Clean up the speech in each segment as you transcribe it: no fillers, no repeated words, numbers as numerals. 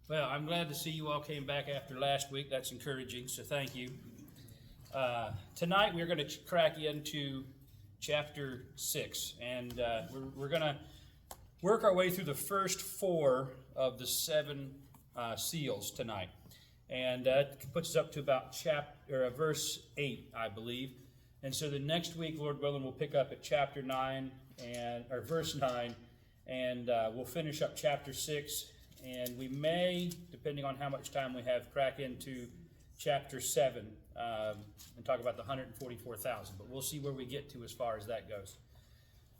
Well, I'm glad to see you all came back after last week. That's encouraging, so thank you. Tonight we're going to crack into chapter 6, and we're going to work our way through the first 4 of the 7 seals tonight. And that puts us up to about verse 8, I believe. And so the next week, Lord willing, we'll pick up at chapter 9 or verse 9, and we'll finish up chapter 6. And we may, depending on how much time we have, crack into chapter 7 and talk about the 144,000. But we'll see where we get to as far as that goes.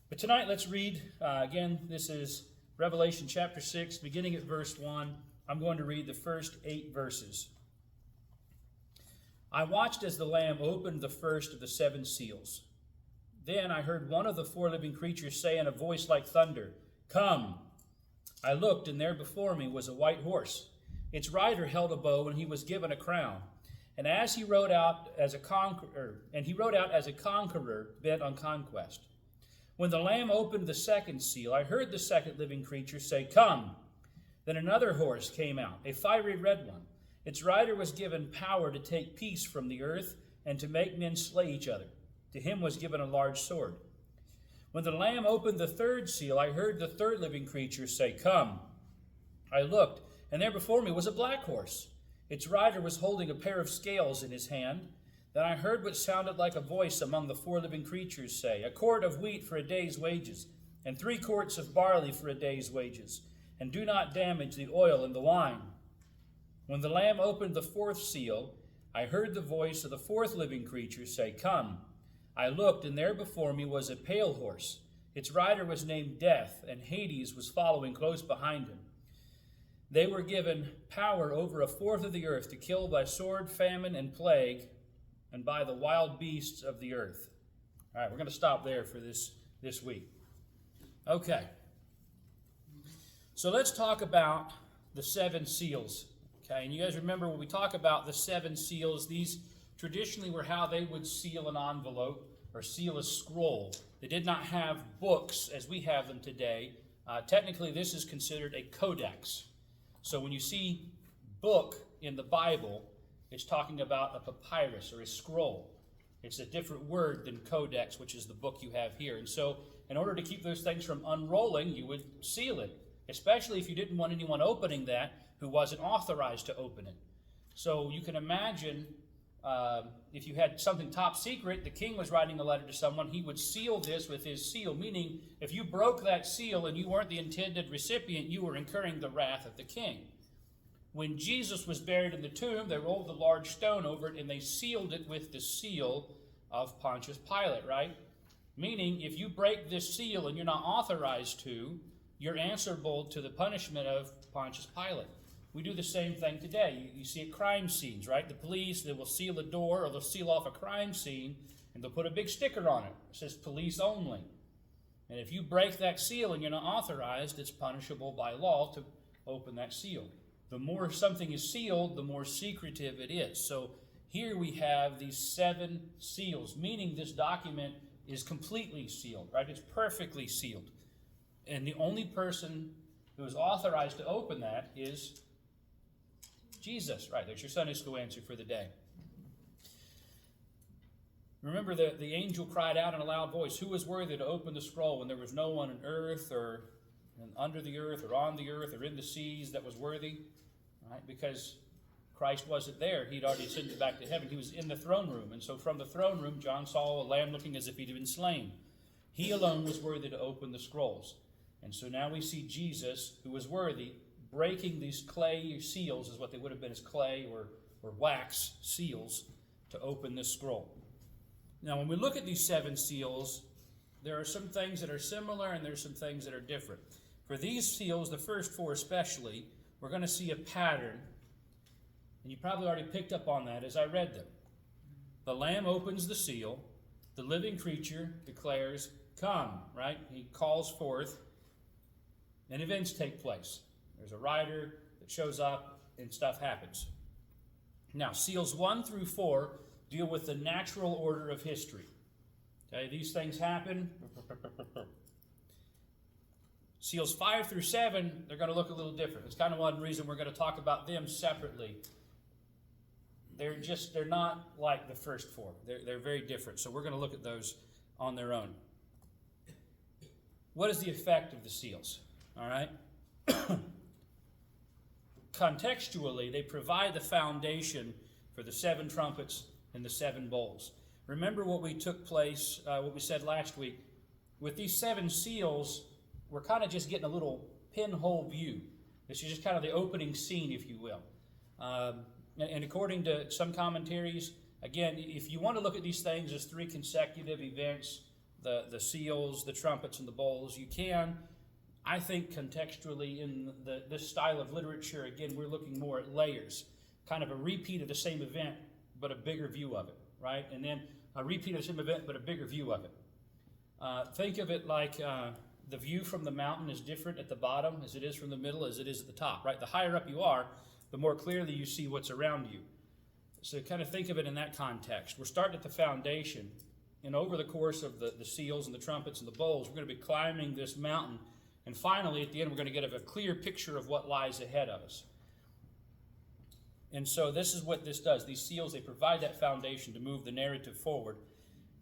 But tonight, let's read. Again, this is Revelation chapter 6, beginning at verse 1. I'm going to read the first 8 verses. I watched as the Lamb opened the first of the 7 seals. Then I heard one of the 4 living creatures say in a voice like thunder, "Come." I looked, and there before me was a white horse. Its rider held a bow, and he was given a crown. And he rode out as a conqueror bent on conquest. When the Lamb opened the second seal, I heard the second living creature say, "Come." Then another horse came out, a fiery red one. Its rider was given power to take peace from the earth and to make men slay each other. To him was given a large sword. When the Lamb opened the third seal, I heard the third living creature say, "Come." I looked, and there before me was a black horse. Its rider was holding a pair of scales in his hand. Then I heard what sounded like a voice among the 4 living creatures say, "A quart of wheat for a day's wages, and 3 quarts of barley for a day's wages, and do not damage the oil and the wine." When the Lamb opened the 4th seal, I heard the voice of the 4th living creature say, "Come." I looked, and there before me was a pale horse. Its rider was named Death, and Hades was following close behind him. They were given power over a fourth of the earth to kill by sword, famine, and plague, and by the wild beasts of the earth. All right, we're going to stop there for this week. Okay. So let's talk about the 7 seals. Okay, and you guys remember when we talk about the 7 seals, these traditionally were how they would seal an envelope or seal a scroll. They did not have books as we have them today. Technically, this is considered a codex. So when you see book in the Bible, it's talking about a papyrus or a scroll. It's a different word than codex, which is the book you have here. And so in order to keep those things from unrolling, you would seal it, especially if you didn't want anyone opening that who wasn't authorized to open it. So you can imagine if you had something top secret, the king was writing a letter to someone, he would seal this with his seal, meaning if you broke that seal and you weren't the intended recipient, you were incurring the wrath of the king. When Jesus was buried in the tomb, they rolled the large stone over it and they sealed it with the seal of Pontius Pilate, right? Meaning if you break this seal and you're not authorized to, you're answerable to the punishment of Pontius Pilate. We do the same thing today. You see at crime scenes, right? The police, they will seal a door or they'll seal off a crime scene and they'll put a big sticker on it. It says police only. And if you break that seal and you're not authorized, it's punishable by law to open that seal. The more something is sealed, the more secretive it is. So here we have these 7 seals, meaning this document is completely sealed, right? It's perfectly sealed. And the only person who is authorized to open that is Jesus. Right, that's your Sunday school answer for the day. Remember the angel cried out in a loud voice, "Who is worthy to open the scroll?" When there was no one on earth or under the earth or on the earth or in the seas that was worthy. Right, because Christ wasn't there. He'd already ascended back to heaven. He was in the throne room. And so from the throne room, John saw a lamb looking as if he'd been slain. He alone was worthy to open the scrolls. And so now we see Jesus, who was worthy, breaking these clay seals, is what they would have been as clay or wax seals, to open this scroll. Now, when we look at these 7 seals, there are some things that are similar and there's some things that are different. For these seals, the first 4 especially, we're going to see a pattern. And you probably already picked up on that as I read them. The Lamb opens the seal. The living creature declares, "Come," right? He calls forth, and events take place. There's a rider that shows up, and stuff happens. Now, seals 1 through 4 deal with the natural order of history. Okay, these things happen. Seals 5 through 7, they're going to look a little different. It's kind of one reason we're going to talk about them separately. They're not like the first 4. They're very different. So we're going to look at those on their own. What is the effect of the seals? All right. Contextually, they provide the foundation for the 7 trumpets and the 7 bowls. Remember what we said last week. With these 7 seals, we're kind of just getting a little pinhole view. This is just kind of the opening scene, if you will. And according to some commentaries, again, if you want to look at these things as 3 consecutive events, the seals, the trumpets, and the bowls, you can. I think contextually in this style of literature, again, we're looking more at layers, kind of a repeat of the same event, but a bigger view of it, right? And then a repeat of the same event, but a bigger view of it. Think of it like the view from the mountain is different at the bottom as it is from the middle, as it is at the top, right? The higher up you are, the more clearly you see what's around you. So kind of think of it in that context. We're starting at the foundation, and over the course of the seals and the trumpets and the bowls, we're going to be climbing this mountain. And finally, at the end, we're going to get a clear picture of what lies ahead of us. And so this is what this does. These seals, they provide that foundation to move the narrative forward.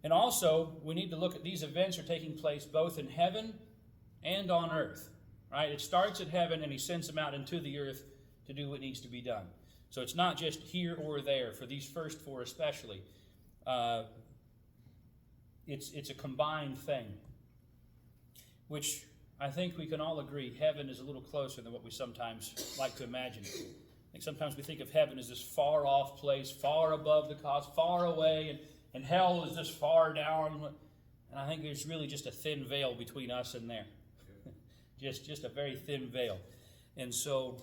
And also, we need to look at these events are taking place both in heaven and on earth. Right? It starts at heaven, and he sends them out into the earth to do what needs to be done. So it's not just here or there, for these first 4 especially. It's a combined thing, which I think we can all agree heaven is a little closer than what we sometimes like to imagine. I think sometimes we think of heaven as this far-off place, far above the cosmos, far away, and hell is this far down. And I think there's really just a thin veil between us and there. just a very thin veil. And so,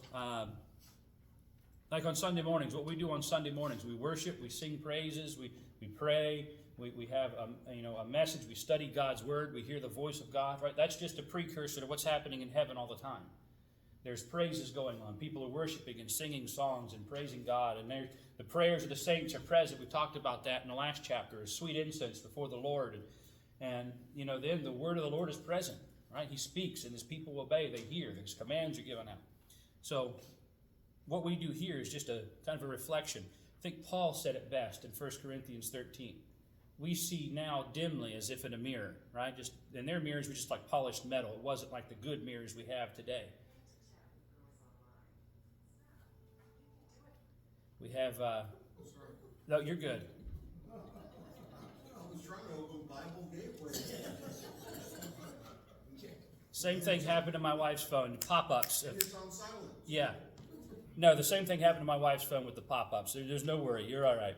like on Sunday mornings, what we do on Sunday mornings, we worship, we sing praises, we pray, we have a message, we study God's Word, we hear the voice of God, right? That's just a precursor to what's happening in heaven all the time. There's praises going on. People are worshiping and singing songs and praising God, and the prayers of the saints are present. We talked about that in the last chapter, as sweet incense before the Lord. And then the word of the Lord is present, right? He speaks, and his people obey. They hear. His commands are given out. So what we do here is just a kind of a reflection. I think Paul said it best in 1 Corinthians 13. We see now dimly as if in a mirror, right? Just in their mirrors were just like polished metal. It wasn't like the good mirrors we have today. We have, no, you're good. I was trying to open Bible Gateway. Same thing happened to my wife's phone, pop-ups. It's on silent. Yeah. No, the same thing happened to my wife's phone with the pop-ups. There's no worry. You're all right.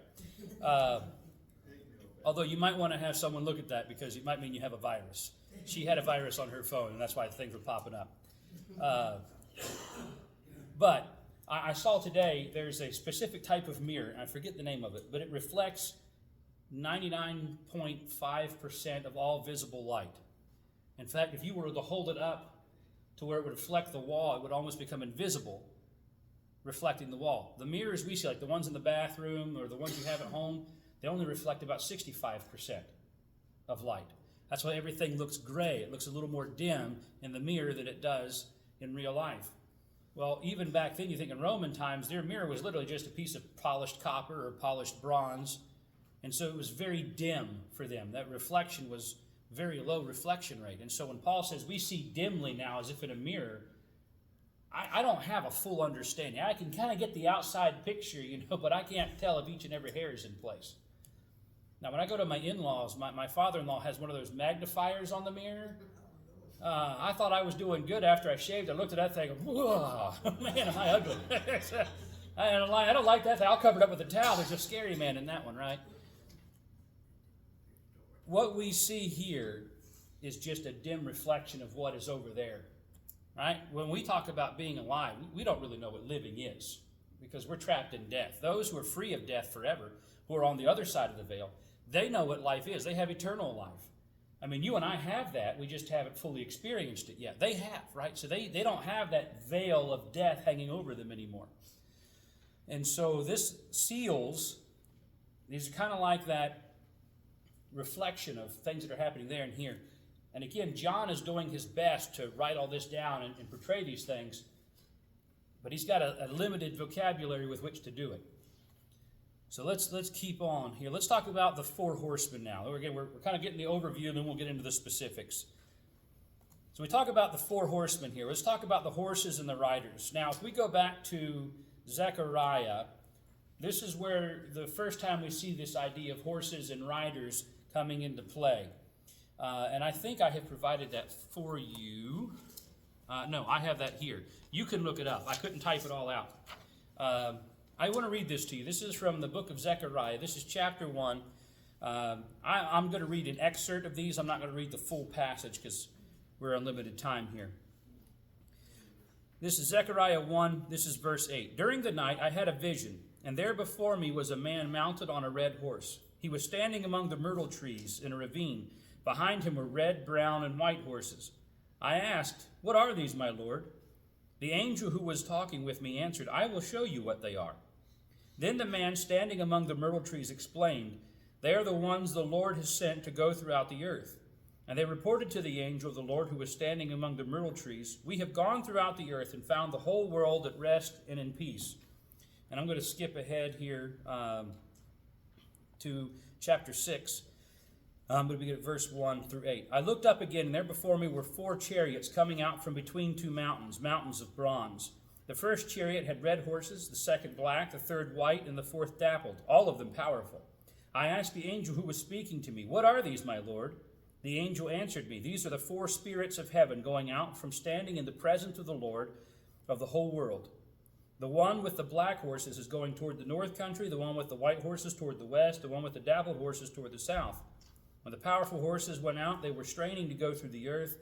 Although you might want to have someone look at that because it might mean you have a virus. She had a virus on her phone, and that's why things were popping up. But I saw today there's a specific type of mirror, and I forget the name of it, but it reflects 99.5% of all visible light. In fact, if you were to hold it up to where it would reflect the wall, it would almost become invisible, reflecting the wall. The mirrors we see, like the ones in the bathroom or the ones you have at home, they only reflect about 65% of light. That's why everything looks gray. It looks a little more dim in the mirror than it does in real life. Well, even back then, you think in Roman times, their mirror was literally just a piece of polished copper or polished bronze. And so it was very dim for them. That reflection was very low reflection rate. And so when Paul says we see dimly now as if in a mirror, I don't have a full understanding. I can kind of get the outside picture, but I can't tell if each and every hair is in place. Now, when I go to my in-laws, my father-in-law has one of those magnifiers on the mirror. I thought I was doing good after I shaved. I looked at that thing, whoa, man, am I ugly. I don't like that thing. I'll cover it up with a towel. There's a scary man in that one, right? What we see here is just a dim reflection of what is over there, right? When we talk about being alive, we don't really know what living is because we're trapped in death. Those who are free of death forever, who are on the other side of the veil, they know what life is. They have eternal life. I mean, you and I have that. We just haven't fully experienced it yet. They have, right? So they don't have that veil of death hanging over them anymore. And so this seals, these are kind of like that reflection of things that are happening there and here. And again, John is doing his best to write all this down and portray these things, but he's got a limited vocabulary with which to do it. So let's keep on here. Let's talk about the four horsemen now. Again, we're kind of getting the overview, and then we'll get into the specifics. So we talk about the four horsemen here. Let's talk about the horses and the riders. Now, if we go back to Zechariah, this is where the first time we see this idea of horses and riders coming into play. And I think I have provided that for you. No, I have that here. You can look it up. I couldn't type it all out. I want to read this to you. This is from the book of Zechariah. This is chapter 1. I'm going to read an excerpt of these. I'm not going to read the full passage because we're on limited time here. This is Zechariah 1. This is verse 8. During the night I had a vision, and there before me was a man mounted on a red horse. He was standing among the myrtle trees in a ravine. Behind him were red, brown, and white horses. I asked, "What are these, my Lord?" The angel who was talking with me answered, "I will show you what they are." Then the man standing among the myrtle trees explained, "They are the ones the Lord has sent to go throughout the earth." And they reported to the angel of the Lord who was standing among the myrtle trees, "We have gone throughout the earth and found the whole world at rest and in peace." And I'm going to skip ahead here to chapter 6. I'm going to begin at verse 1 through 8. I looked up again, and there before me were 4 chariots coming out from between 2 mountains, mountains of bronze. The first chariot had red horses, the second black, the third white, and the fourth dappled, all of them powerful. I asked the angel who was speaking to me, "What are these, my Lord?" The angel answered me, "These are the 4 spirits of heaven going out from standing in the presence of the Lord of the whole world. The one with the black horses is going toward the north country, the one with the white horses toward the west, the one with the dappled horses toward the south." When the powerful horses went out, they were straining to go through the earth.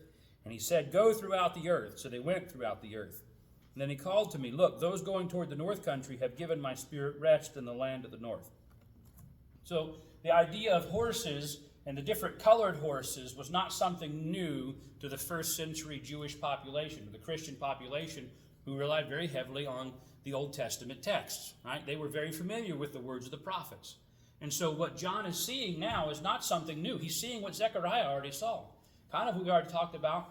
And he said, "Go throughout the earth." So they went throughout the earth. And then he called to me, "Look, those going toward the north country have given my spirit rest in the land of the north." So the idea of horses and the different colored horses was not something new to the first century Jewish population, the Christian population, who relied very heavily on the Old Testament texts. Right? They were very familiar with the words of the prophets. And so what John is seeing now is not something new. He's seeing what Zechariah already saw. Kind of we already talked about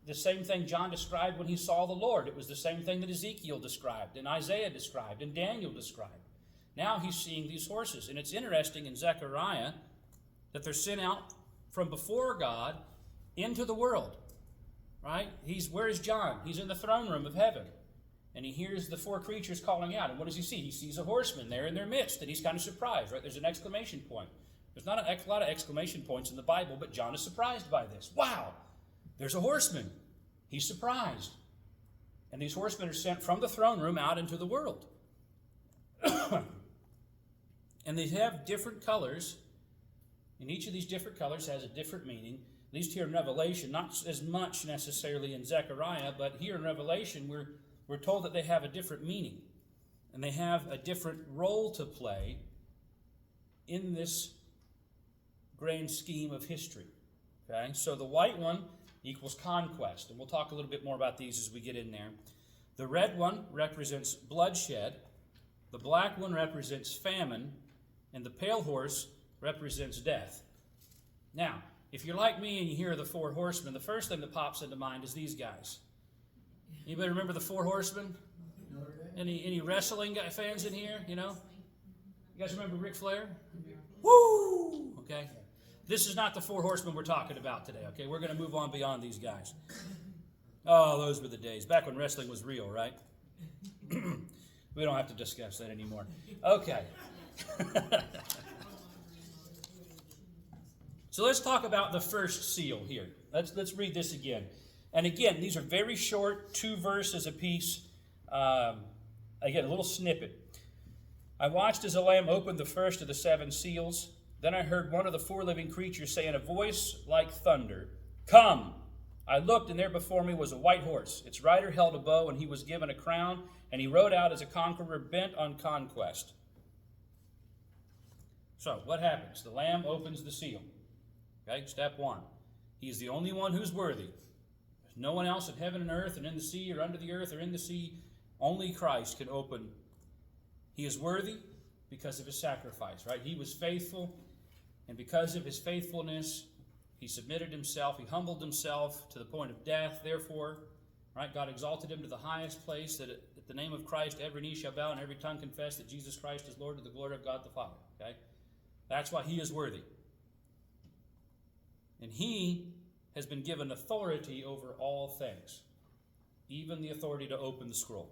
the same thing John described when he saw the Lord. It was the same thing that Ezekiel described and Isaiah described and Daniel described. Now he's seeing these horses. And it's interesting in Zechariah that they're sent out from before God into the world. Right? Where is John? He's in the throne room of heaven. And he hears the 4 creatures calling out. And what does he see? He sees a horseman there in their midst. And he's kind of surprised, right? There's an exclamation point. There's not a lot of exclamation points in the Bible, but John is surprised by this. Wow! There's a horseman. He's surprised. And these horsemen are sent from the throne room out into the world. And they have different colors. And each of these different colors has a different meaning. At least here in Revelation, not as much necessarily in Zechariah, but here in Revelation we're told that they have a different meaning. And they have a different role to play in this grand scheme of history. Okay? So the white one equals conquest. And we'll talk a little bit more about these as we get in there. The red one represents bloodshed. The black one represents famine. And the pale horse represents death. Now, if you're like me and you hear the 4 horsemen, the first thing that pops into mind is these guys. Anybody remember the 4 horsemen? Any wrestling fans in here? You know? You guys remember Ric Flair? Woo! Okay. This is not the 4 horsemen we're talking about today. Okay, we're going to move on beyond these guys. Oh, those were the days back when wrestling was real, right? We don't have to discuss that anymore. Okay. So let's talk about the first seal here. Let's read this again. And again, these are very short, 2 verses apiece. Again, a little snippet. I watched as the Lamb opened the first of the 7 seals. Then I heard one of the 4 living creatures say in a voice like thunder, "Come!" I looked, and there before me was a white horse. Its rider held a bow, and he was given a crown, and he rode out as a conqueror bent on conquest. So, what happens? The Lamb opens the seal. Okay, step 1. He is the only one who's worthy. There's no one else in heaven and earth and in the sea or under the earth or in the sea. Only Christ can open. He is worthy because of his sacrifice, right? He was faithful, and because of his faithfulness, He submitted himself. He humbled himself to the point of death. Therefore, right, God exalted him to the highest place, that at the name of Christ every knee shall bow and every tongue confess that Jesus Christ is Lord, to the glory of God the Father. Okay? That's why he is worthy. And he has been given authority over all things, even the authority to open the scroll.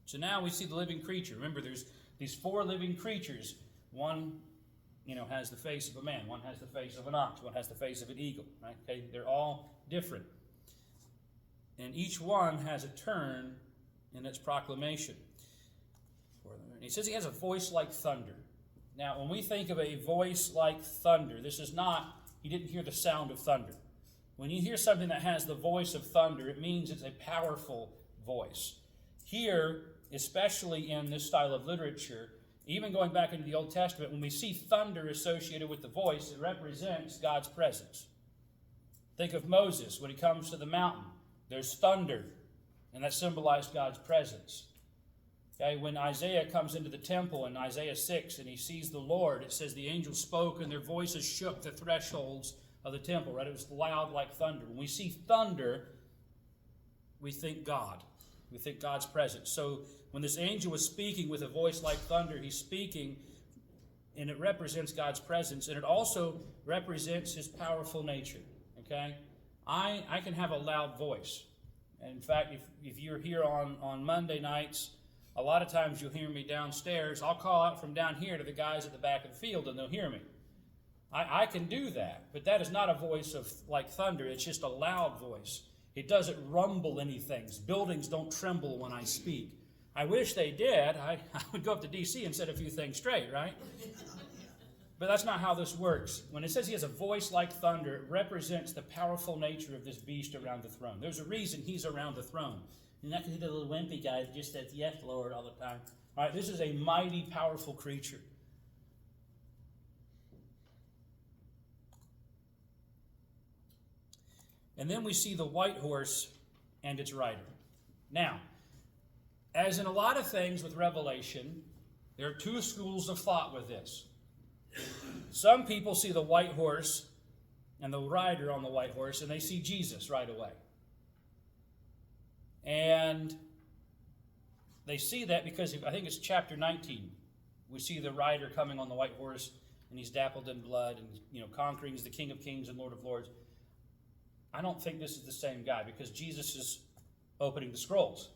So now we see the living creature. Remember, there's these 4 living creatures. One, has the face of a man. One has the face of an ox. One has the face of an eagle. Right? Okay? They're all different. And each one has a turn in its proclamation. He says he has a voice like thunder. Now, when we think of a voice like thunder, this is not, he didn't hear the sound of thunder. When you hear something that has the voice of thunder, it means it's a powerful voice. Here, especially in this style of literature, even going back into the Old Testament, when we see thunder associated with the voice, it represents God's presence. Think of Moses when he comes to the mountain. There's thunder, and that symbolized God's presence. Okay, when Isaiah comes into the temple in Isaiah 6 and he sees the Lord, it says the angels spoke and their voices shook the thresholds of the temple, right? It was loud like thunder. When we see thunder, we think God. We think God's presence. So when this angel was speaking with a voice like thunder, he's speaking, and it represents God's presence, and it also represents his powerful nature. Okay? I can have a loud voice. And in fact, if you're here on Monday nights, a lot of times you'll hear me downstairs. I'll call out from down here to the guys at the back of the field, and they'll hear me. I can do that, but that is not a voice of like thunder. It's just a loud voice. It doesn't rumble anything. Buildings don't tremble when I speak. I wish they did. I would go up to D.C. and set a few things straight, right? But that's not how this works. When it says he has a voice like thunder, it represents the powerful nature of this beast around the throne. There's a reason he's around the throne. You're not going to see the little wimpy guy that just says, yes, Lord, all the time. All right, this is a mighty, powerful creature. And then we see the white horse and its rider. Now, as in a lot of things with Revelation, there are 2 schools of thought with this. Some people see the white horse and the rider on the white horse, and they see Jesus right away. And they see that because I think it's chapter 19. We see the rider coming on the white horse, and he's dappled in blood, and conquering. He's the King of Kings and Lord of Lords. I don't think this is the same guy because Jesus is opening the scrolls.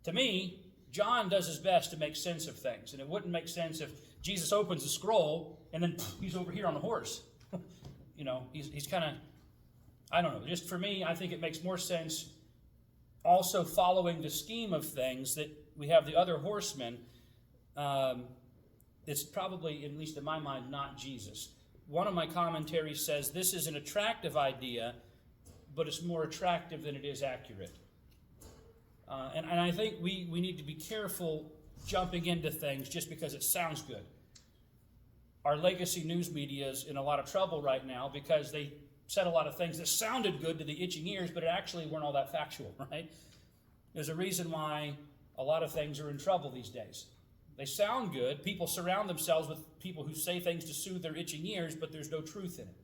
To me, John does his best to make sense of things, and it wouldn't make sense if Jesus opens the scroll and then he's over here on a horse. He's kind of, I don't know. Just for me, I think it makes more sense also following the scheme of things that we have the other horsemen. It's probably, at least in my mind, not Jesus. One of my commentaries says this is an attractive idea, but it's more attractive than it is accurate. And I think we need to be careful jumping into things just because it sounds good. Our legacy news media is in a lot of trouble right now because they said a lot of things that sounded good to the itching ears, but it actually weren't all that factual, right? There's a reason why a lot of things are in trouble these days. They sound good. People surround themselves with people who say things to soothe their itching ears, but there's no truth in it.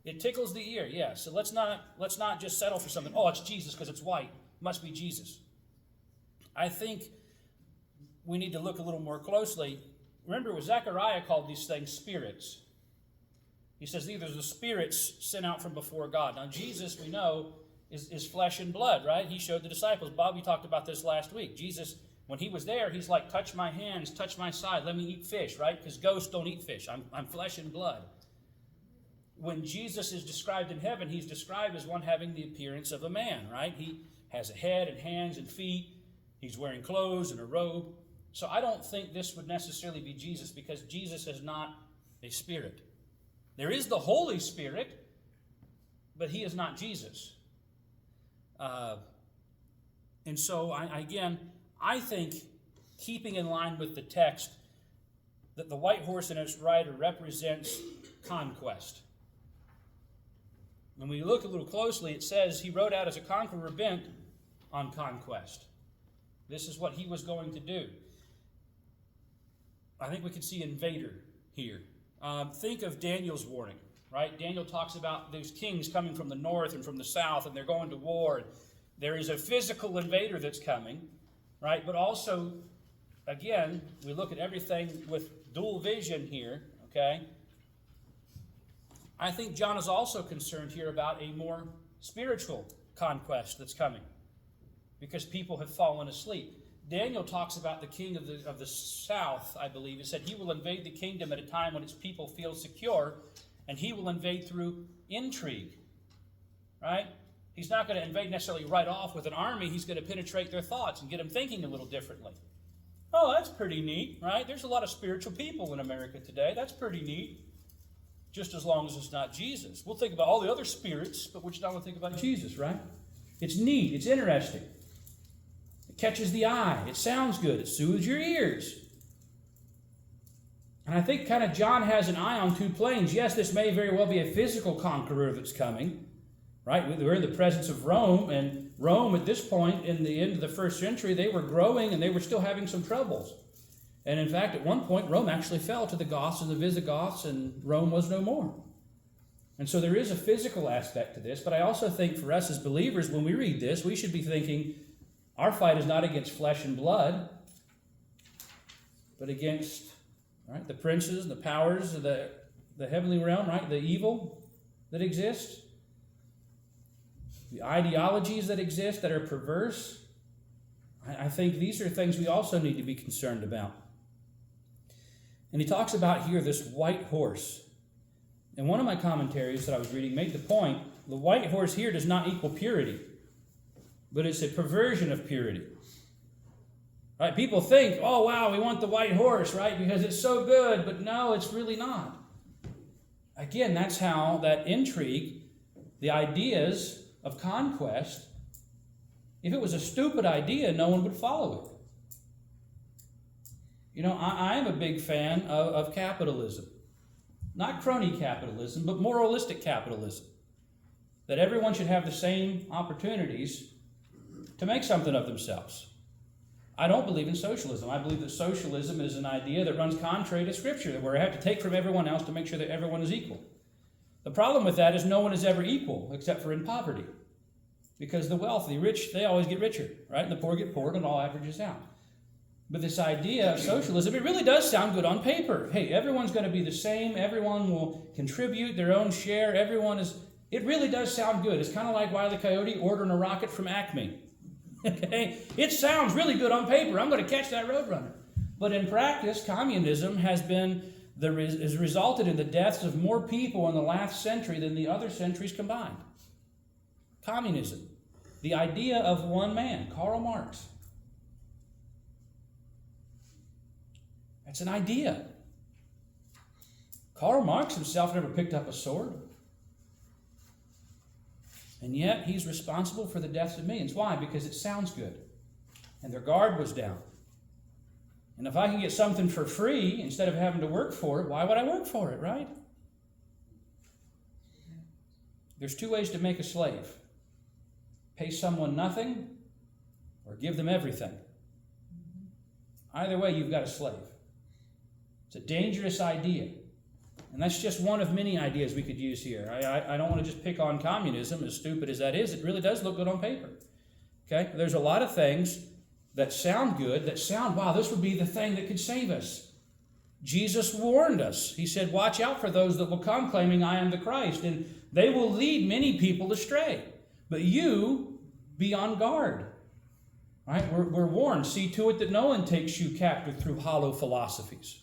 It tickles the ear, yeah. So let's not just settle for something. Oh, it's Jesus because it's white. Must be Jesus. I think we need to look a little more closely. Remember, Zechariah called these things spirits. He says these are the spirits sent out from before God. Now, Jesus, we know, is flesh and blood, right? He showed the disciples. Bobby talked about this last week. Jesus, when he was there, he's like, touch my hands, touch my side, let me eat fish, right? Because ghosts don't eat fish. I'm flesh and blood. When Jesus is described in heaven, he's described as one having the appearance of a man, right? He has a head and hands and feet. He's wearing clothes and a robe. So I don't think this would necessarily be Jesus because Jesus is not a spirit. There is the Holy Spirit, but he is not Jesus. And so, I think, keeping in line with the text, that the white horse and its rider represents conquest. When we look a little closely, it says he rode out as a conqueror bent on conquest. This is what he was going to do. I think we can see invader here. Think of Daniel's warning. right? Daniel talks about those kings coming from the north and from the south, and they're going to war. There is a physical invader that's coming, right? But also, again, we look at everything with dual vision here, okay? I think John is also concerned here about a more spiritual conquest that's coming because people have fallen asleep. Daniel talks about the king of the south, I believe. He said he will invade the kingdom at a time when its people feel secure, and he will invade through intrigue, right? He's not going to invade necessarily right off with an army. He's going to penetrate their thoughts and get them thinking a little differently. Oh, that's pretty neat, right? There's a lot of spiritual people in America today. That's pretty neat. Just as long as it's not Jesus. We'll think about all the other spirits, but we're just not going to think about Jesus, right? It's neat. It's interesting. It catches the eye. It sounds good. It soothes your ears. And I think kind of John has an eye on two planes. Yes, this may very well be a physical conqueror that's coming, right? We're in the presence of Rome, and Rome at this point in the end of the first century, they were growing and they were still having some troubles. And in fact, at one point, Rome actually fell to the Goths and the Visigoths, and Rome was no more. And so there is a physical aspect to this, but I also think for us as believers, when we read this, we should be thinking, our fight is not against flesh and blood, but against, right, the princes, the powers of the heavenly realm, right, the evil that exists, the ideologies that exist that are perverse. I think these are things we also need to be concerned about. And he talks about here this white horse. And one of my commentaries that I was reading made the point, the white horse here does not equal purity, but it's a perversion of purity. Right? People think, oh, wow, we want the white horse, right, because it's so good, but no, it's really not. Again, that's how that intrigue, the ideas of conquest, if it was a stupid idea, no one would follow it. You know, I am a big fan of capitalism. Not crony capitalism, but moralistic capitalism. That everyone should have the same opportunities to make something of themselves. I don't believe in socialism. I believe that socialism is an idea that runs contrary to Scripture, where I have to take from everyone else to make sure that everyone is equal. The problem with that is no one is ever equal, except for in poverty. Because the wealthy, rich, they always get richer, right? And the poor get poorer, and it all averages out. But this idea of socialism, it really does sound good on paper. Hey, everyone's going to be the same. Everyone will contribute their own share. It really does sound good. It's kind of like Wile E. Coyote ordering a rocket from Acme. Okay? It sounds really good on paper. I'm going to catch that Roadrunner. But in practice, communism has resulted in the deaths of more people in the last century than the other centuries combined. Communism. The idea of one man, Karl Marx. That's an idea. Karl Marx himself never picked up a sword. And yet he's responsible for the deaths of millions. Why? Because it sounds good. And their guard was down. And if I can get something for free instead of having to work for it, why would I work for it, right? There's two ways to make a slave. Pay someone nothing or give them everything. Either way, you've got a slave. It's a dangerous idea. And that's just one of many ideas we could use here. I don't want to just pick on communism, as stupid as that is. It really does look good on paper. Okay? There's a lot of things that sound good, wow, this would be the thing that could save us. Jesus warned us. He said, watch out for those that will come claiming I am the Christ, and they will lead many people astray. But you be on guard. Right? We're warned. See to it that no one takes you captive through hollow philosophies.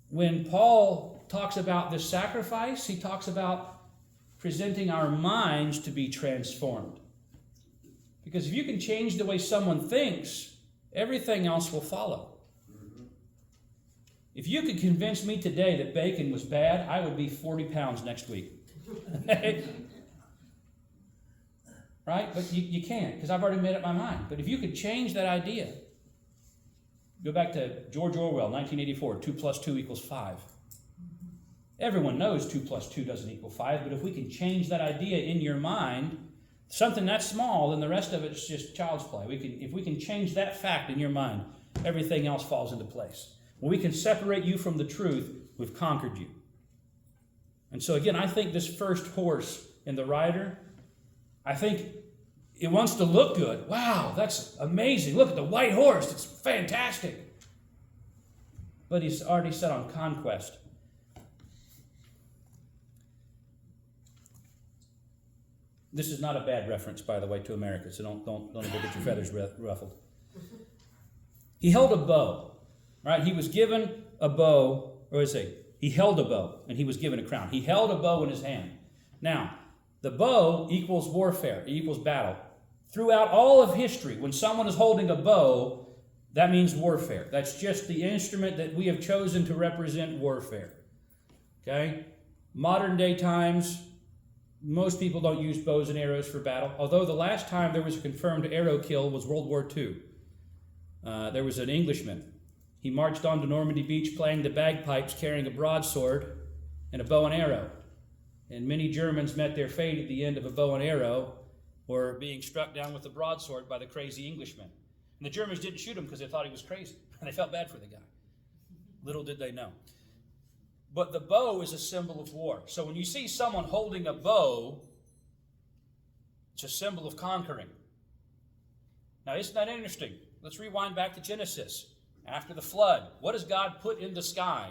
When Paul talks about this sacrifice, he talks about presenting our minds to be transformed. Because if you can change the way someone thinks, everything else will follow. If you could convince me today that bacon was bad, I would be 40 pounds next week. Right? But you can't, because I've already made up my mind. But if you could change that idea, go back to George Orwell, 1984, 2 plus 2 equals 5. Everyone knows 2 plus 2 doesn't equal 5, but if we can change that idea in your mind, something that small, then the rest of it's just child's play. If we can change that fact in your mind, everything else falls into place. When we can separate you from the truth, we've conquered you. And so again, I think this first horse in the rider, I think it wants to look good. Wow, that's amazing. Look at the white horse. It's fantastic. But he's already set on conquest. This is not a bad reference, by the way, to America, so don't get your feathers ruffled. He held a bow, right? He was given a bow, or is he held a bow, and he was given a crown. He held a bow in his hand. Now, the bow equals warfare, it equals battle. Throughout all of history, when someone is holding a bow, that means warfare. That's just the instrument that we have chosen to represent warfare. Okay? Modern day times, most people don't use bows and arrows for battle, although the last time there was a confirmed arrow kill was World War II. There was an Englishman. He marched onto Normandy Beach playing the bagpipes, carrying a broadsword and a bow and arrow. And many Germans met their fate at the end of a bow and arrow, or being struck down with a broadsword by the crazy Englishman. And the Germans didn't shoot him because they thought he was crazy. And they felt bad for the guy. Little did they know. But the bow is a symbol of war. So when you see someone holding a bow, it's a symbol of conquering. Now, isn't that interesting? Let's rewind back to Genesis. After the flood, what does God put in the sky?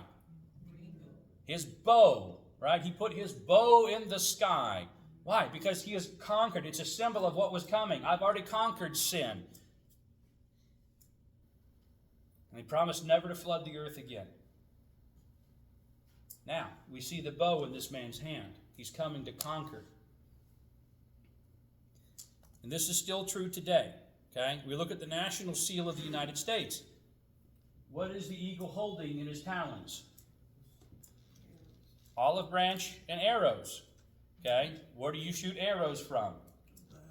His bow, right? He put his bow in the sky. Why? Because he has conquered. It's a symbol of what was coming. I've already conquered sin. And he promised never to flood the earth again. Now, we see the bow in this man's hand. He's coming to conquer. And this is still true today. Okay? We look at the national seal of the United States. What is the eagle holding in his talons? Olive branch and arrows. Okay? Where do you shoot arrows from?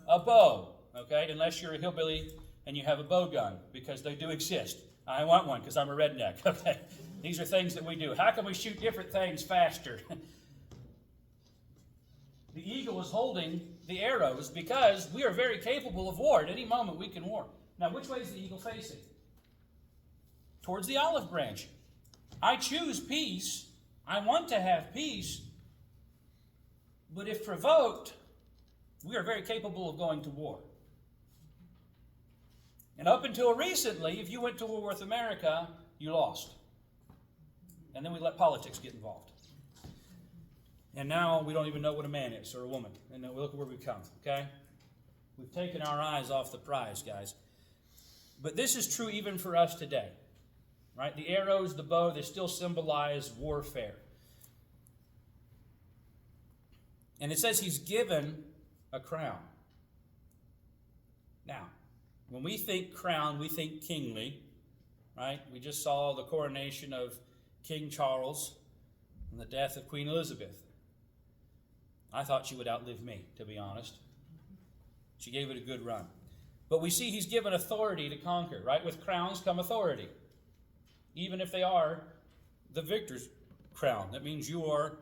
A bow. Okay? Unless you're a hillbilly and you have a bow gun, because they do exist. I want one because I'm a redneck. Okay? These are things that we do. How can we shoot different things faster? The eagle is holding the arrows because we are very capable of war. At any moment we can war. Now, which way is the eagle facing? Towards the olive branch. I choose peace. I want to have peace. But if provoked, we are very capable of going to war. And up until recently, if you went to war with America, you lost. And then we let politics get involved. And now we don't even know what a man is or a woman. And then we look at where we've come, okay? We've taken our eyes off the prize, guys. But this is true even for us today, right? The arrows, the bow, they still symbolize warfare. And it says he's given a crown. Now, when we think crown, we think kingly, right? We just saw the coronation of King Charles and the death of Queen Elizabeth. I thought she would outlive me, to be honest. She gave it a good run. But we see he's given authority to conquer, right? With crowns come authority. Even if they are the victor's crown. That means you are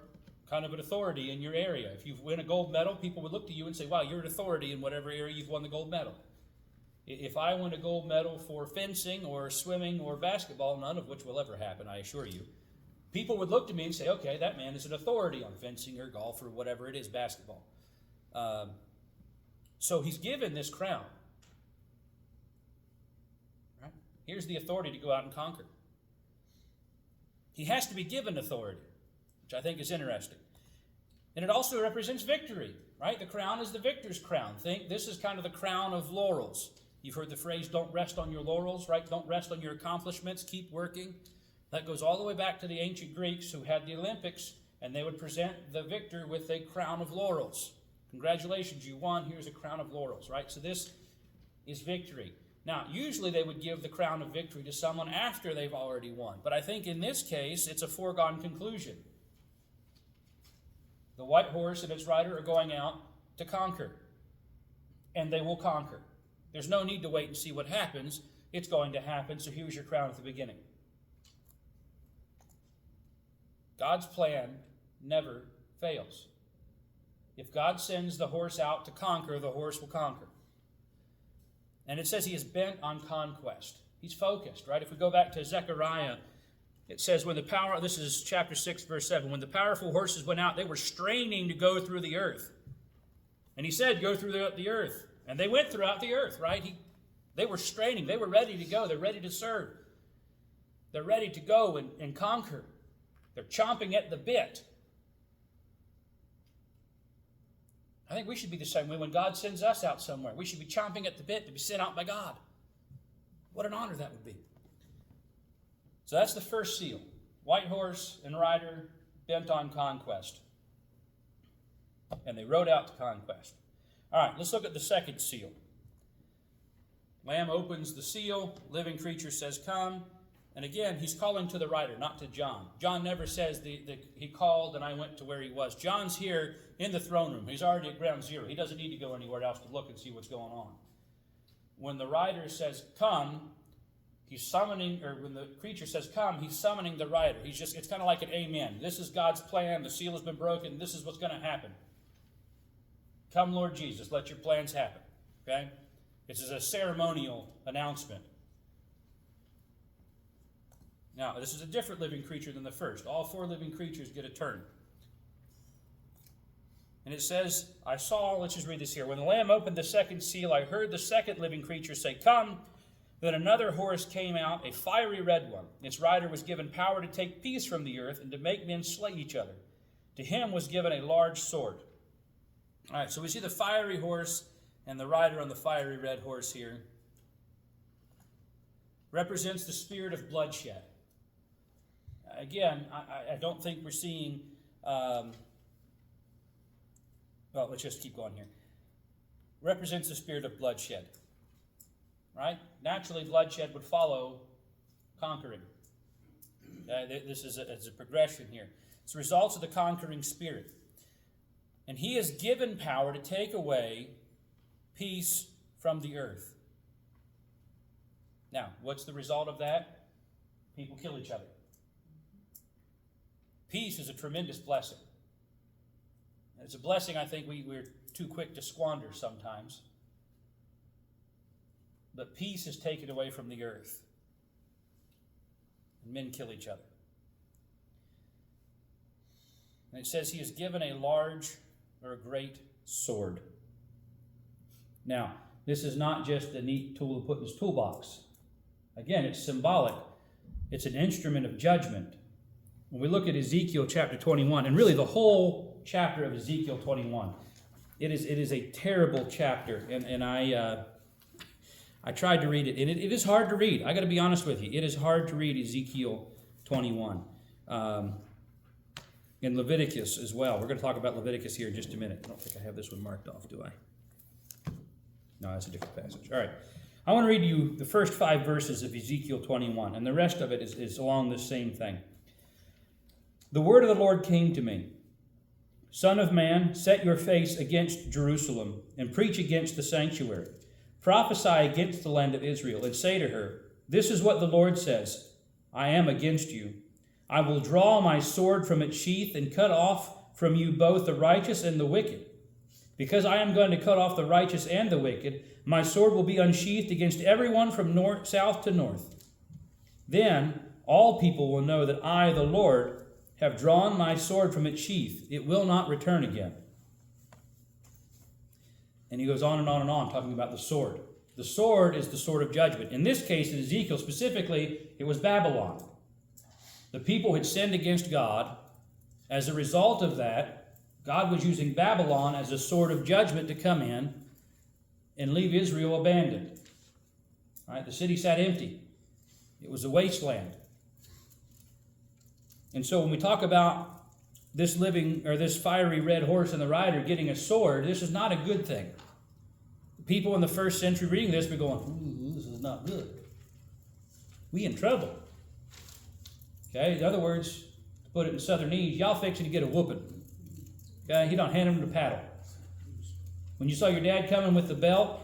kind of an authority in your area. If you win a gold medal, people would look to you and say, wow, you're an authority in whatever area you've won the gold medal. If I win a gold medal for fencing or swimming or basketball, none of which will ever happen, I assure you, people would look to me and say, okay, that man is an authority on fencing or golf or whatever it is, basketball. So he's given this crown. Right? Here's the authority to go out and conquer. He has to be given authority, which I think is interesting. And it also represents victory, right? The crown is the victor's crown. Think this is kind of the crown of laurels. You've heard the phrase, don't rest on your laurels, right? Don't rest on your accomplishments, keep working. That goes all the way back to the ancient Greeks who had the Olympics, and they would present the victor with a crown of laurels. Congratulations, you won, here's a crown of laurels, right? So this is victory. Now, usually they would give the crown of victory to someone after they've already won. But I think in this case, it's a foregone conclusion. The white horse and its rider are going out to conquer. And they will conquer. There's no need to wait and see what happens. It's going to happen, so here's your crown at the beginning. God's plan never fails. If God sends the horse out to conquer, the horse will conquer. And it says he is bent on conquest. He's focused, right? If we go back to Zechariah It says, when the power, this is chapter 6, verse 7, when the powerful horses went out, they were straining to go through the earth. And he said, go through the earth. And they went throughout the earth, right? They were straining. They were ready to go. They're ready to serve. They're ready to go and conquer. They're chomping at the bit. I think we should be the same way when God sends us out somewhere. We should be chomping at the bit to be sent out by God. What an honor that would be. So that's the first seal. White horse and rider bent on conquest. And they rode out to conquest. All right, let's look at the second seal. Lamb opens the seal. Living creature says, come. And again, he's calling to the rider, not to John. John never says he called and I went to where he was. John's here in the throne room. He's already at ground zero. He doesn't need to go anywhere else to look and see what's going on. When the rider says, come, he's summoning, or when the creature says, come, he's summoning the rider. It's kind of like an amen. This is God's plan. The seal has been broken. This is what's going to happen. Come, Lord Jesus, let your plans happen. Okay? This is a ceremonial announcement. Now, this is a different living creature than the first. All 4 living creatures get a turn. And it says, I saw, let's just read this here. When the Lamb opened the second seal, I heard the second living creature say, come. Then another horse came out, a fiery red one. Its rider was given power to take peace from the earth and to make men slay each other. To him was given a large sword. All right, so we see the fiery horse and the rider on the fiery red horse here. Represents the spirit of bloodshed. Again, I don't think we're seeing... well, let's just keep going here. Represents the spirit of bloodshed. Right? Naturally, bloodshed would follow conquering. This is a progression here. It's results of the conquering spirit. And he has given power to take away peace from the earth. Now, what's the result of that? People kill each other. Peace is a tremendous blessing. It's a blessing I think we're too quick to squander sometimes. But peace is taken away from the earth. And men kill each other. And it says he has given a large or a great sword. Now, this is not just a neat tool to put in his toolbox. Again, it's symbolic. It's an instrument of judgment. When we look at Ezekiel chapter 21, and really the whole chapter of Ezekiel 21, it is a terrible chapter, and I tried to read it, and it is hard to read. I got to be honest with you. It is hard to read Ezekiel 21. And Leviticus as well. We're going to talk about Leviticus here in just a minute. I don't think I have this one marked off, do I? No, that's a different passage. All right. I want to read you the first 5 verses of Ezekiel 21, and the rest of it is along this same thing. The word of the Lord came to me. Son of man, set your face against Jerusalem and preach against the sanctuary. Prophesy against the land of Israel and say to her, this is what the Lord says, I am against you. I will draw my sword from its sheath and cut off from you both the righteous and the wicked. Because I am going to cut off the righteous and the wicked, my sword will be unsheathed against everyone from south to north. Then all people will know that I, the Lord, have drawn my sword from its sheath. It will not return again. And he goes on and on and on, talking about the sword. The sword is the sword of judgment. In this case, in Ezekiel specifically, it was Babylon. The people had sinned against God. As a result of that, God was using Babylon as a sword of judgment to come in and leave Israel abandoned. All right, the city sat empty. It was a wasteland. And so when we talk about this fiery red horse and the rider getting a sword, this is not a good thing. People in the first century reading this were going, ooh, this is not good. We in trouble. Okay, in other words, to put it in Southernese, y'all fixing to get a whooping. Okay, he don't hand him the paddle. When you saw your dad coming with the belt,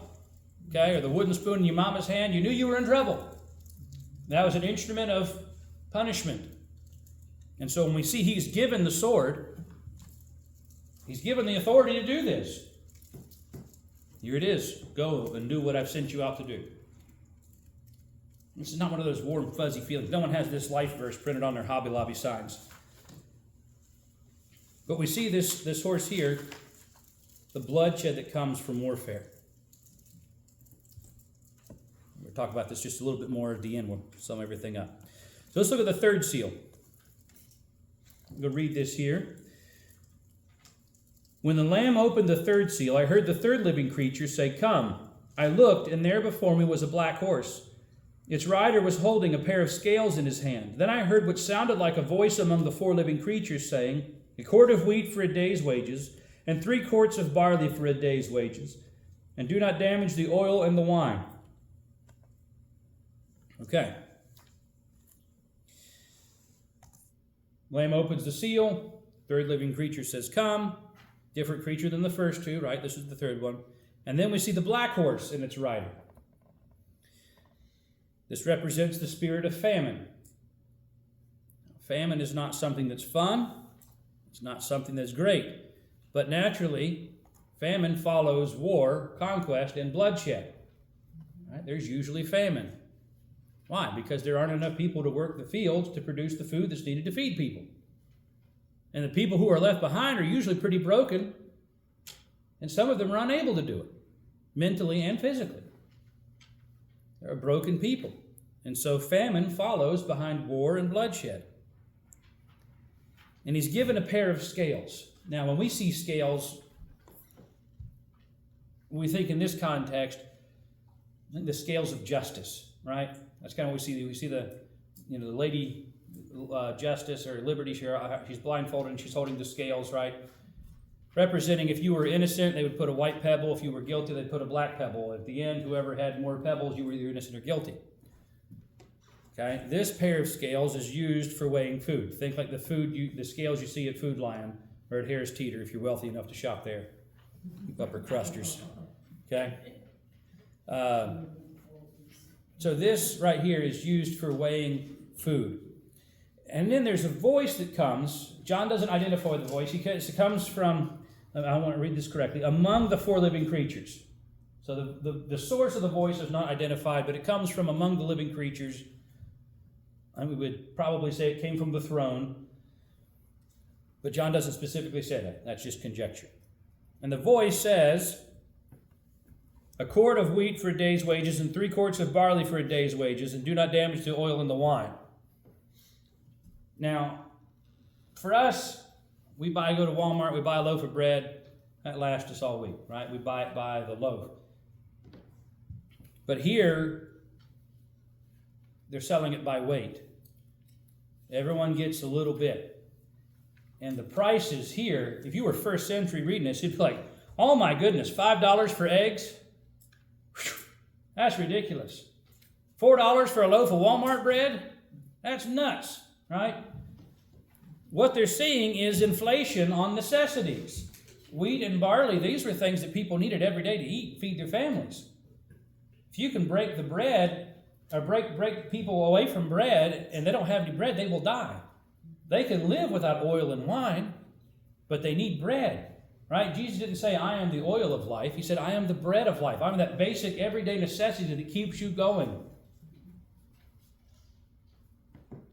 okay, or the wooden spoon in your mama's hand, you knew you were in trouble. That was an instrument of punishment. And so when we see he's given the sword, he's given the authority to do this. Here it is. Go and do what I've sent you out to do. This is not one of those warm, fuzzy feelings. No one has this life verse printed on their Hobby Lobby signs. But we see this horse here, the bloodshed that comes from warfare. We'll talk about this just a little bit more at the end. We'll sum everything up. So let's look at the third seal. I'm going to read this here. When the Lamb opened the third seal, I heard the third living creature say, "Come." I looked, and there before me was a black horse. Its rider was holding a pair of scales in his hand. Then I heard what sounded like a voice among the four living creatures saying, "A quart of wheat for a day's wages, and 3 quarts of barley for a day's wages, and do not damage the oil and the wine." Okay. Lamb opens the seal. Third living creature says, "Come." Different creature than the first two, right? This is the third one. And then we see the black horse and its rider. This represents the spirit of famine. Famine is not something that's fun. It's not something that's great. But naturally, famine follows war, conquest, and bloodshed. Right? There's usually famine. Why? Because there aren't enough people to work the fields to produce the food that's needed to feed people. And the people who are left behind are usually pretty broken, and some of them are unable to do it, mentally and physically. They're broken people. And so famine follows behind war and bloodshed. And he's given a pair of scales. Now, when we see scales, we think in this context, I think the scales of justice, right? That's kind of what we see. We see the lady justice or liberty. She's blindfolded and she's holding the scales, right? Representing if you were innocent, they would put a white pebble. If you were guilty, they'd put a black pebble. At the end, whoever had more pebbles, you were either innocent or guilty. Okay, this pair of scales is used for weighing food. Think like the scales you see at Food Lion or at Harris Teeter if you're wealthy enough to shop there. Upper crusters. Okay. So this right here is used for weighing food. And then there's a voice that comes. John doesn't identify the voice. It comes from, I want to read this correctly, among the four living creatures. So the source of the voice is not identified, but it comes from among the living creatures. And we would probably say it came from the throne. But John doesn't specifically say that. That's just conjecture. And the voice says, "A quart of wheat for a day's wages, and 3 quarts of barley for a day's wages, and do not damage the oil and the wine." Now, for us, go to Walmart, we buy a loaf of bread, that lasts us all week, right? We buy it by the loaf. But here, they're selling it by weight. Everyone gets a little bit. And the prices here, if you were first century reading this, you'd be like, oh my goodness, $5 for eggs? Whew, that's ridiculous. $4 for a loaf of Walmart bread? That's nuts, right? What they're seeing is inflation on necessities. Wheat and barley, these were things that people needed every day to eat, feed their families. If you can break the bread, or break people away from bread, and they don't have any bread, they will die. They can live without oil and wine, but they need bread, right? Jesus didn't say, "I am the oil of life." He said, "I am the bread of life. I'm that basic everyday necessity that keeps you going."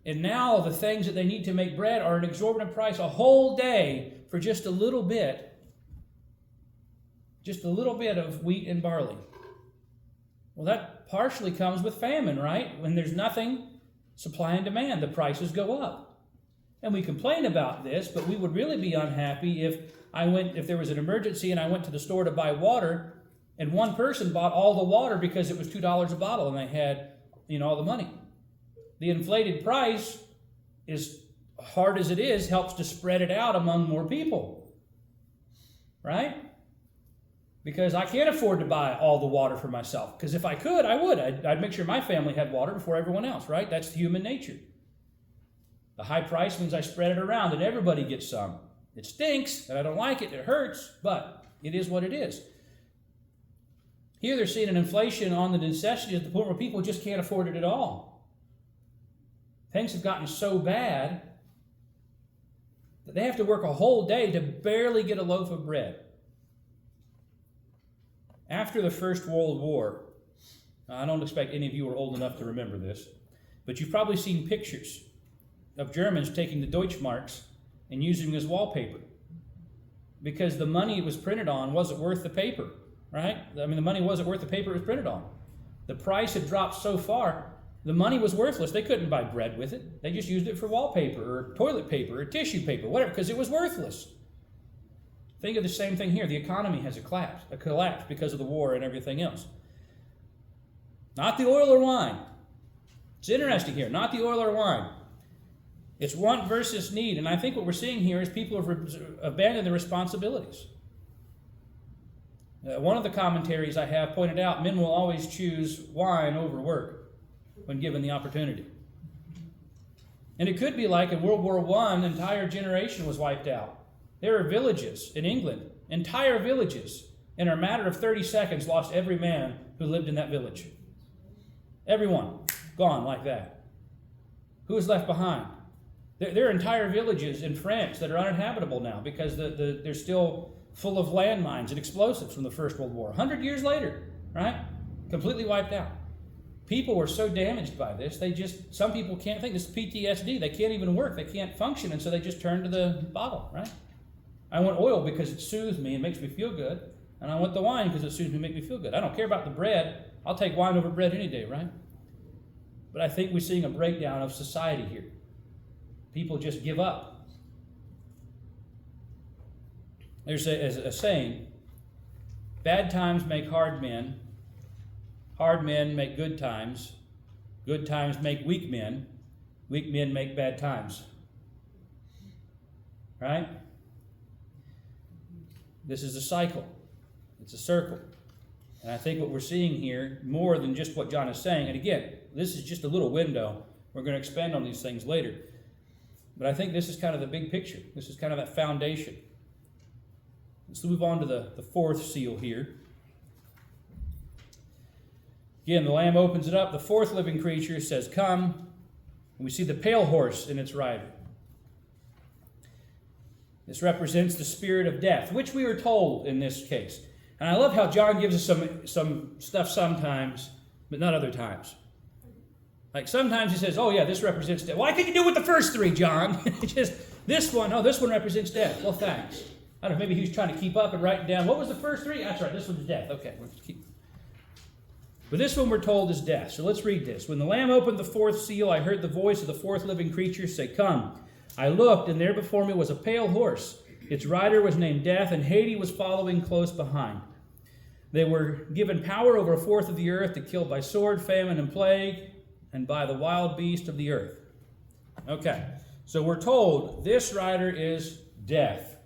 And now the things that they need to make bread are an exorbitant price, a whole day for just a little bit of wheat and barley. Well, that partially comes with famine, right? When there's nothing, supply and demand, the prices go up. And we complain about this, but we would really be unhappy if there was an emergency and I went to the store to buy water, and one person bought all the water because it was $2 a bottle and they had, all the money. The inflated price, as hard as it is, helps to spread it out among more people, right? Because I can't afford to buy all the water for myself. Because if I could, I would. I'd make sure my family had water before everyone else, right? That's human nature. The high price means I spread it around and everybody gets some. It stinks, and I don't like it. It hurts, but it is what it is. Here they're seeing an inflation on the necessities at the point where people just can't afford it at all. Things have gotten so bad that they have to work a whole day to barely get a loaf of bread. After the First World War, Now, I don't expect any of you are old enough to remember this, but you've probably seen pictures of Germans taking the Deutschmarks and using them as wallpaper because the money it was printed on wasn't worth the paper, right? I mean, the money wasn't worth the paper it was printed on. The price had dropped so far, the money was worthless. They couldn't buy bread with it. They just used it for wallpaper or toilet paper or tissue paper, whatever, because it was worthless. Think of the same thing here. The economy has a collapse because of the war and everything else. Not the oil or wine. It's interesting here. Not the oil or wine. It's want versus need. And I think what we're seeing here is people have abandoned their responsibilities. One of the commentaries I have pointed out, men will always choose wine over work when given the opportunity. And it could be like in World War I, an entire generation was wiped out. There are villages in England, entire villages, in a matter of 30 seconds lost every man who lived in that village. Everyone gone like that. Who is left behind? There are entire villages in France that are uninhabitable now because they're still full of landmines and explosives from the First World War. 100 years later, right? Completely wiped out. People were so damaged by this, some people can't think. This is PTSD. They can't even work. They can't function, and so they just turn to the bottle, right? I want oil because it soothes me and makes me feel good, and I want the wine because it soothes me and makes me feel good. I don't care about the bread. I'll take wine over bread any day, right? But I think we're seeing a breakdown of society here. People just give up. There's a saying, bad times make hard men make good times make weak men make bad times. Right? This is a cycle. It's a circle. And I think what we're seeing here, more than just what John is saying, and again, this is just a little window. We're going to expand on these things later. But I think this is kind of the big picture. This is kind of that foundation. Let's move on to the fourth seal here. Again, the Lamb opens it up. The fourth living creature says, "Come." And we see the pale horse and its rider. This represents the spirit of death, which we are told in this case. And I love how John gives us some stuff sometimes, but not other times. Like sometimes he says, oh yeah, this represents death. Why couldn't you do it with the first three, John? Just this one represents death. Well, thanks. I don't know, maybe he was trying to keep up and write down, what was the first three? That's right, this one's death. Okay, we'll keep. But this one we're told is death. So let's read this. When the Lamb opened the fourth seal, I heard the voice of the fourth living creature say, "Come." I looked, and there before me was a pale horse. Its rider was named Death, and Hades was following close behind. They were given power over a fourth of the earth to kill by sword, famine, and plague, and by the wild beast of the earth. Okay, so we're told this rider is Death,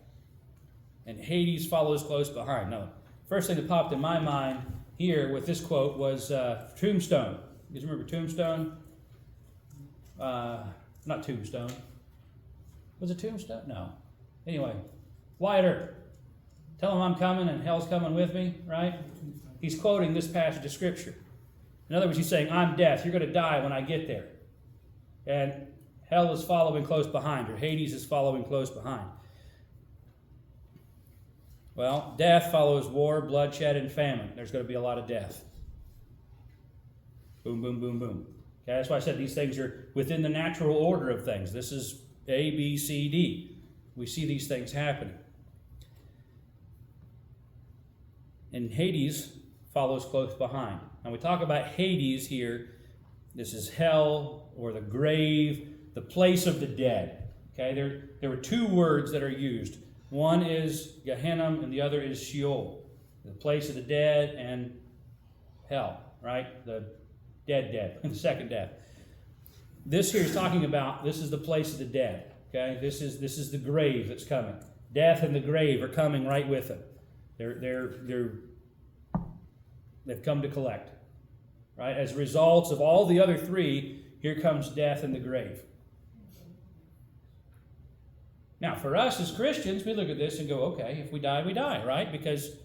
and Hades follows close behind. Now, first thing that popped in my mind here with this quote was Tombstone. You guys remember Tombstone? Not Tombstone. Was it Tombstone? No. Anyway, Wyatt Earp. Tell him I'm coming and hell's coming with me, right? He's quoting this passage of Scripture. In other words, he's saying, I'm death. You're going to die when I get there. And hell is following close behind, or Hades is following close behind. Well, death follows war, bloodshed, and famine. There's going to be a lot of death. Boom, boom, boom, boom. Okay, that's why I said these things are within the natural order of things. This is A, B, C, D. We see these things happening. And Hades follows close behind. Now we talk about Hades here. This is hell or the grave, the place of the dead. Okay, there were two words that are used. One is Gehenna and the other is Sheol, the place of the dead, and hell, right? The dead, the second death. This here is talking about, this is the place of the dead. Okay, this is the grave that's coming. Death and the grave are coming right with it. They've come to collect. Right? As results of all the other three, here comes death and the grave. Now, for us as Christians, we look at this and go, okay, if we die, we die, right? Because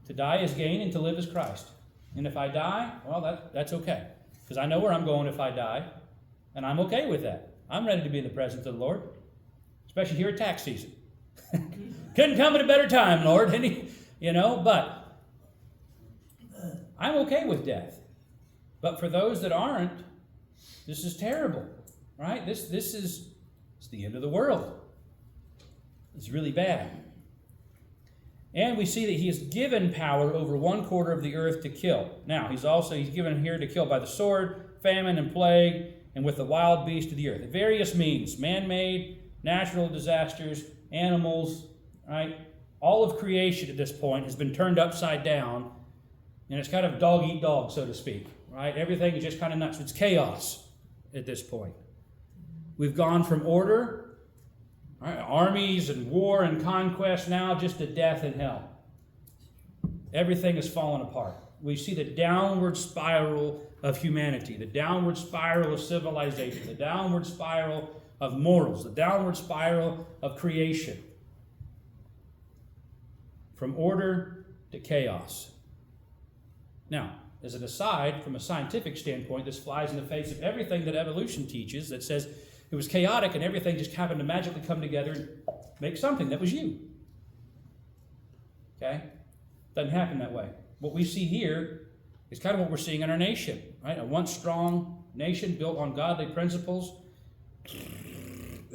to die is gain and to live is Christ. And if I die, well, that's okay. Because I know where I'm going if I die, and I'm okay with that. I'm ready to be in the presence of the Lord, especially here at tax season. Couldn't come at a better time, Lord. But I'm okay with death. But for those that aren't, this is terrible, right? It's the end of the world. It's really bad. And we see that he has given power over 1/4 of the earth to kill. Now, he's given here to kill by the sword, famine, and plague, and with the wild beast of the earth. Various means, man-made, natural disasters, animals, right? All of creation at this point has been turned upside down, and it's kind of dog eat dog, so to speak, right? Everything is just kind of nuts. It's chaos at this point. We've gone from order, right, armies and war and conquest, now just to death and hell. Everything has fallen apart. We see the downward spiral of humanity, the downward spiral of civilization, the downward spiral of morals, the downward spiral of creation. From order to chaos. Now, as an aside, from a scientific standpoint, this flies in the face of everything that evolution teaches that says it was chaotic and everything just happened to magically come together and make something that was you. Okay? Doesn't happen that way. What we see here is kind of what we're seeing in our nation, right? A once strong nation built on godly principles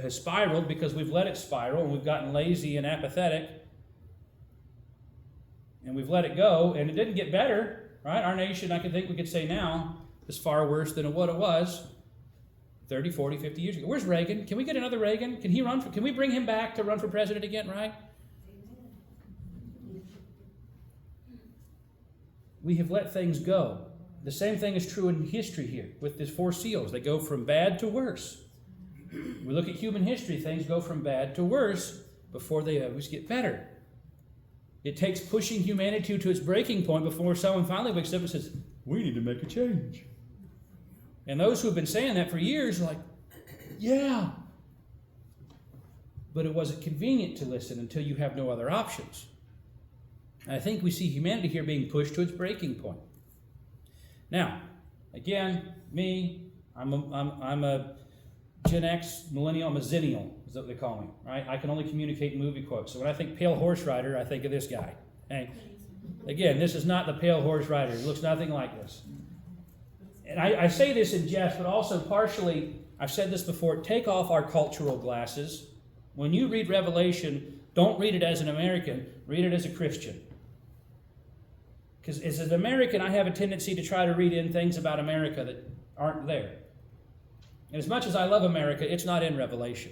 has spiraled because we've let it spiral and we've gotten lazy and apathetic and we've let it go, and it didn't get better, right? Our nation, I think we could say now, is far worse than what it was 30, 40, 50 years ago. Where's Reagan? Can we get another Reagan? Can we bring him back to run for president again, right? We have let things go. The same thing is true in history here with these 4 seals. They go from bad to worse. We look at human history, things go from bad to worse before they always get better. It takes pushing humanity to its breaking point before someone finally wakes up and says, we need to make a change. And those who have been saying that for years are like, yeah. But it wasn't convenient to listen until you have no other options. And I think we see humanity here being pushed to its breaking point. Now, again, I'm a Gen X, millennial, I'm a zennial, is what they call me, right? I can only communicate in movie quotes. So when I think Pale Horse Rider, I think of this guy. Okay? Again, this is not the Pale Horse Rider. It looks nothing like this. And I say this in jest, but also partially, I've said this before, take off our cultural glasses. When you read Revelation, don't read it as an American, read it as a Christian. Because as an American, I have a tendency to try to read in things about America that aren't there. And as much as I love America, it's not in Revelation.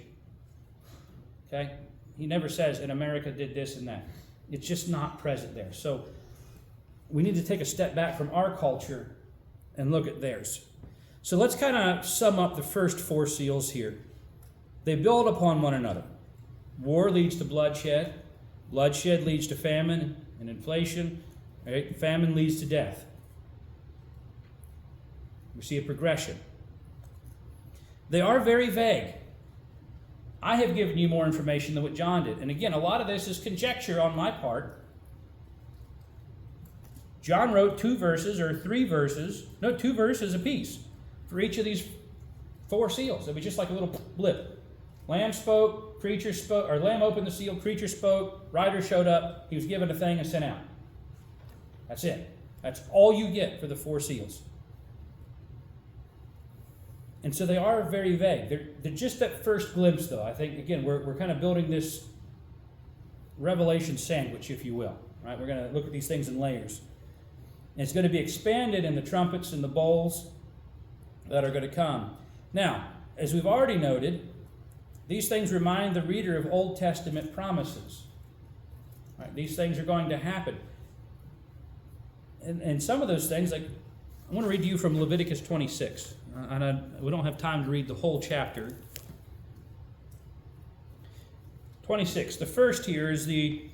Okay? He never says, and America did this and that. It's just not present there. So we need to take a step back from our culture and look at theirs. So let's kind of sum up the first 4 seals here. They build upon one another. War leads to bloodshed. Bloodshed leads to famine and inflation. Right? Famine leads to death. We see a progression. They are very vague. I have given you more information than what John did. And again, a lot of this is conjecture on my part. John wrote 2 verses or 3 verses, 2 verses apiece for each of these 4 seals. It was just like a little blip. Lamb spoke, creature spoke, or lamb opened the seal, creature spoke, rider showed up, he was given a thing and sent out. That's it. That's all you get for the 4 seals. And so they are very vague. They're just that first glimpse, though. I think, again, we're kind of building this Revelation sandwich, if you will. Right? We're going to look at these things in layers. And it's going to be expanded in the trumpets and the bowls that are going to come. Now, as we've already noted, these things remind the reader of Old Testament promises. Right? These things are going to happen. And some of those things, like I want to read to you from Leviticus 26. We don't have time to read the whole chapter. 26. The first here is the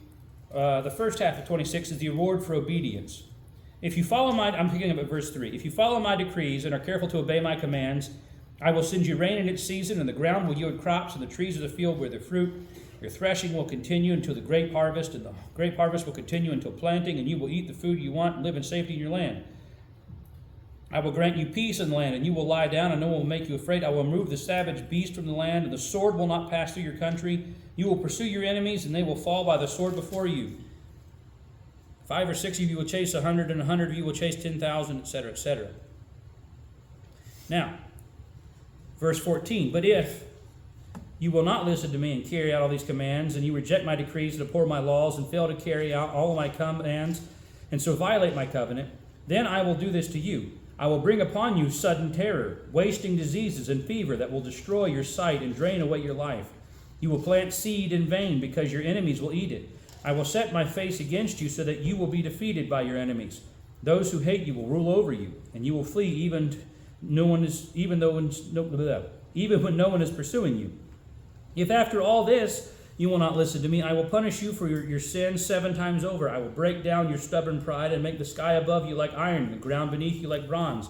first half of 26 is the reward for obedience. If you follow I'm picking up at verse 3. If you follow my decrees and are careful to obey my commands, I will send you rain in its season, and the ground will yield crops, and the trees of the field bear their fruit. Your threshing will continue until the grape harvest, and the grape harvest will continue until planting, and you will eat the food you want and live in safety in your land. I will grant you peace in the land, and you will lie down, and no one will make you afraid. I will remove the savage beast from the land, and the sword will not pass through your country. You will pursue your enemies, and they will fall by the sword before you. 5 or 6 of you will chase 100, and 100 of you will chase 10,000, etc., etc. Now, verse 14, but if you will not listen to me and carry out all these commands, and you reject my decrees and abhor my laws and fail to carry out all of my commands, and so violate my covenant, then I will do this to you. I will bring upon you sudden terror, wasting diseases and fever that will destroy your sight and drain away your life. You will plant seed in vain because your enemies will eat it. I will set my face against you so that you will be defeated by your enemies. Those who hate you will rule over you, and you will flee even when no one is pursuing you. If after all this you will not listen to me, I will punish you for your sins 7 times over. I will break down your stubborn pride and make the sky above you like iron and the ground beneath you like bronze.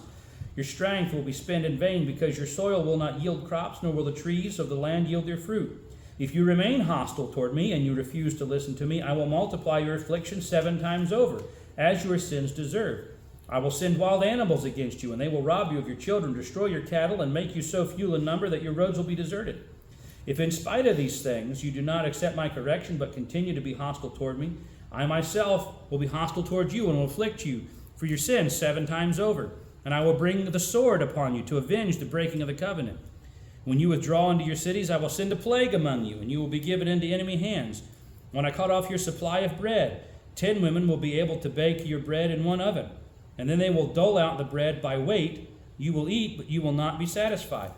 Your strength will be spent in vain because your soil will not yield crops, nor will the trees of the land yield their fruit. If you remain hostile toward me and you refuse to listen to me, I will multiply your affliction 7 times over, as your sins deserve. I will send wild animals against you, and they will rob you of your children, destroy your cattle, and make you so few in number that your roads will be deserted. If in spite of these things you do not accept my correction but continue to be hostile toward me, I myself will be hostile toward you and will afflict you for your sins 7 times over. And I will bring the sword upon you to avenge the breaking of the covenant. When you withdraw into your cities, I will send a plague among you, and you will be given into enemy hands. When I cut off your supply of bread, 10 women will be able to bake your bread in one oven. And then they will dole out the bread by weight. You will eat, but you will not be satisfied.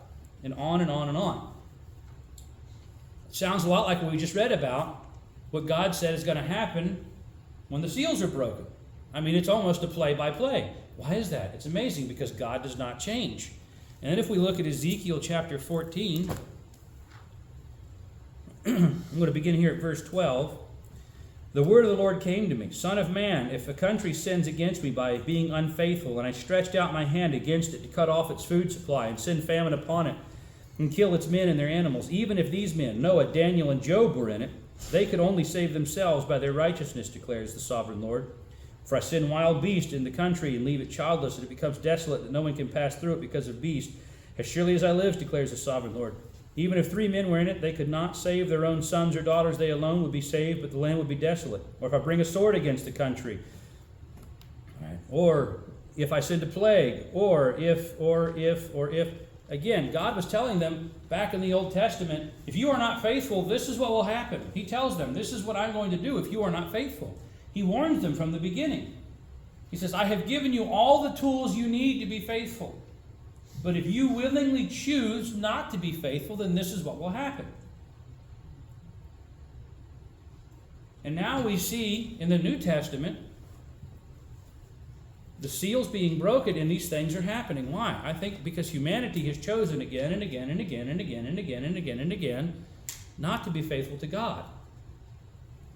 And on and on and on. Sounds a lot like what we just read about, what God said is going to happen when the seals are broken. I mean, it's almost a play-by-play. Why is that? It's amazing because God does not change. And then if we look at Ezekiel chapter 14, I'm going to begin here at verse 12. The word of the Lord came to me, Son of man, if a country sins against me by being unfaithful, and I stretched out my hand against it to cut off its food supply and send famine upon it, and kill its men and their animals, even if these men, Noah, Daniel, and Job, were in it, they could only save themselves by their righteousness, declares the sovereign Lord. For I send wild beasts in the country and leave it childless, and it becomes desolate that no one can pass through it because of beasts. As surely as I live, declares the sovereign Lord. Even if 3 men were in it, they could not save their own sons or daughters. They alone would be saved, but the land would be desolate. Or if I bring a sword against the country, right? Or if I send a plague, or if. Again, God was telling them back in the Old Testament, if you are not faithful, this is what will happen. He tells them, this is what I'm going to do if you are not faithful. He warns them from the beginning. He says, I have given you all the tools you need to be faithful. But if you willingly choose not to be faithful, then this is what will happen. And now we see in the New Testament the seals being broken, and these things are happening. Why? I think because humanity has chosen again and again and again and again and again and again and again not to be faithful to God.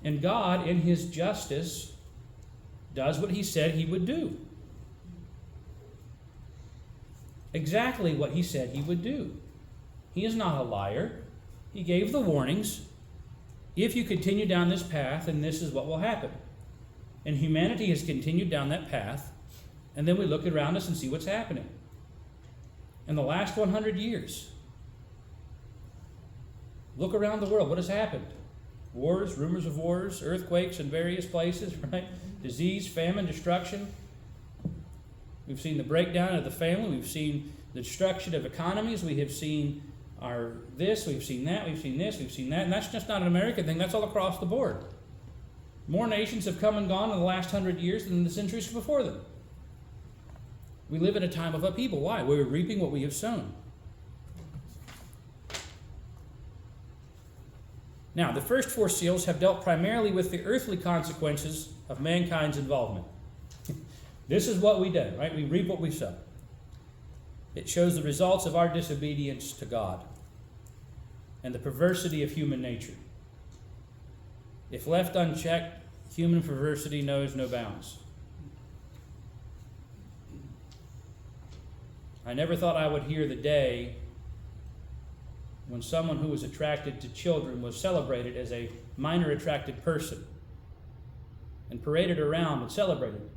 And God, in his justice, does what he said he would do. Exactly what he said he would do. He is not a liar. He gave the warnings. If you continue down this path, then this is what will happen. And humanity has continued down that path. And then we look around us and see what's happening. In the last 100 years, look around the world. What has happened? Wars, rumors of wars, earthquakes in various places, right? Disease, famine, destruction. We've seen the breakdown of the family. We've seen the destruction of economies. We have seen we've seen that, we've seen this, we've seen that. And that's just not an American thing. That's all across the board. More nations have come and gone in the last 100 years than the centuries before them. We live in a time of upheaval. Why? We're reaping what we have sown. Now, the first 4 seals have dealt primarily with the earthly consequences of mankind's involvement. This is what we do, right? We reap what we sow. It shows the results of our disobedience to God and the perversity of human nature. If left unchecked, human perversity knows no bounds. I never thought I would hear the day when someone who was attracted to children was celebrated as a minor attracted person and paraded around and celebrated